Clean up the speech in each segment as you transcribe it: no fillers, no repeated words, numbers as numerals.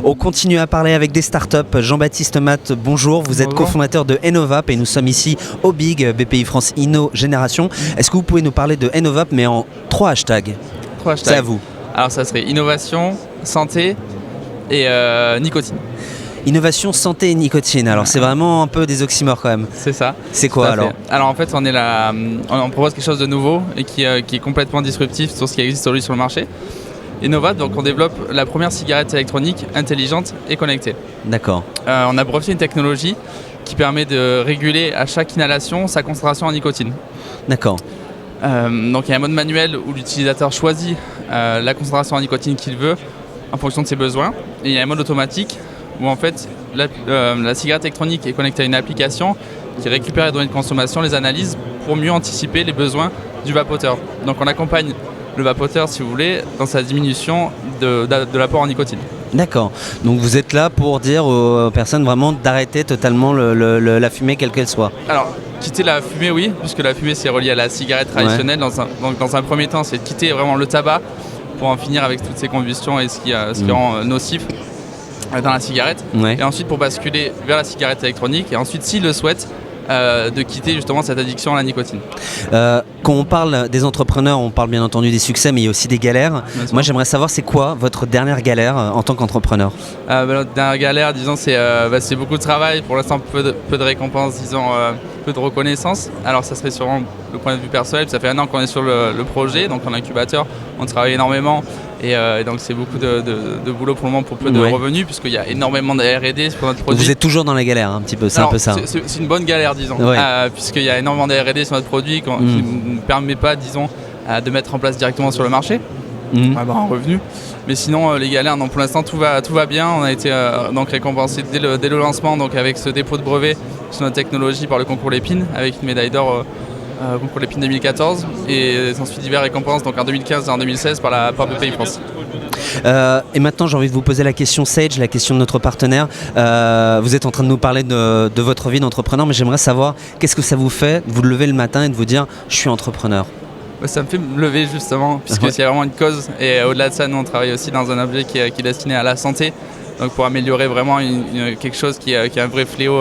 On continue à parler avec des startups. Jean-Baptiste Matte, bonjour. Vous êtes cofondateur de Ennovap et nous sommes ici au BIG, BPI France Inno Génération. Est-ce que vous pouvez nous parler de Ennovap mais en 3 hashtags? 3 hashtags. C'est à vous. Alors ça serait innovation, santé et nicotine. Innovation, santé et nicotine. Alors c'est vraiment un peu des oxymores quand même. C'est ça. C'est quoi alors? Alors en fait on propose quelque chose de nouveau et qui est complètement disruptif sur ce qui existe aujourd'hui sur le marché. Ennovap, donc on développe la première cigarette électronique intelligente et connectée. D'accord. On a breveté une technologie qui permet de réguler à chaque inhalation sa concentration en nicotine. D'accord. Donc il y a un mode manuel où l'utilisateur choisit la concentration en nicotine qu'il veut en fonction de ses besoins. Et il y a un mode automatique où en fait la cigarette électronique est connectée à une application qui récupère les données de consommation, les analyse pour mieux anticiper les besoins du vapoteur. Donc on accompagne le vapoteur, si vous voulez, dans sa diminution de l'apport en nicotine. D'accord. Donc vous êtes là pour dire aux personnes vraiment d'arrêter totalement la fumée quelle qu'elle soit. Alors, quitter la fumée, oui, puisque la fumée c'est relié à la cigarette traditionnelle. Ouais. Donc dans un premier temps, c'est de quitter vraiment le tabac pour en finir avec toutes ces combustions et ce qui rend nocif dans la cigarette. Ouais. Et ensuite pour basculer vers la cigarette électronique et ensuite, s'il le souhaite, de quitter justement cette addiction à la nicotine. Quand on parle des entrepreneurs, on parle bien entendu des succès, mais il y a aussi des galères. Moi, j'aimerais savoir, c'est quoi votre dernière galère en tant qu'entrepreneur? Notre dernière galère, disons, c'est beaucoup de travail. Pour l'instant, peu de récompenses, disons, peu de reconnaissance. Alors, ça serait sûrement le point de vue personnel. Ça fait 1 an qu'on est sur le projet, donc en incubateur, on travaille énormément. Et donc c'est beaucoup de boulot pour le moment pour peu de revenus, puisqu'il y a énormément de R&D sur notre produit. Vous êtes toujours dans la galère un petit peu, c'est un peu ça. C'est une bonne galère, disons, puisqu'il y a énormément de R&D sur notre produit qui ne permet pas, disons, de mettre en place directement sur le marché, avoir un revenu. Mais sinon les galères, non, pour l'instant tout va bien. On a été donc récompensé dès le lancement, donc avec ce dépôt de brevet sur notre technologie par le concours Lépine, avec une médaille d'or concours Lépine 2014, et s'ensuit diverses récompenses donc en 2015 et en 2016 par BPI France. Et maintenant j'ai envie de vous poser la question Sage, la question de notre partenaire. Vous êtes en train de nous parler de votre vie d'entrepreneur, mais j'aimerais savoir qu'est-ce que ça vous fait de vous lever le matin et de vous dire je suis entrepreneur? Ça me fait me lever justement, puisque c'est vraiment une cause, et au-delà de ça, nous on travaille aussi dans un objet qui est destiné à la santé, donc pour améliorer vraiment quelque chose qui est un vrai fléau,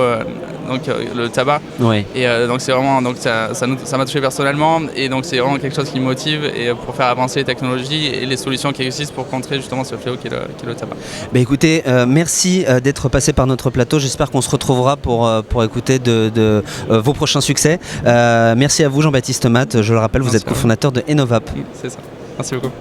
donc le tabac. Oui. Et donc c'est vraiment, donc ça m'a touché personnellement, et donc c'est vraiment quelque chose qui me motive et pour faire avancer les technologies et les solutions qui existent pour contrer justement ce fléau qui est le tabac. Bah écoutez, merci d'être passé par notre plateau. J'espère qu'on se retrouvera pour écouter de vos prochains succès. Merci à vous Jean-Baptiste Matte. Je le rappelle, vous êtes cofondateur de Ennovap. C'est ça. Merci beaucoup.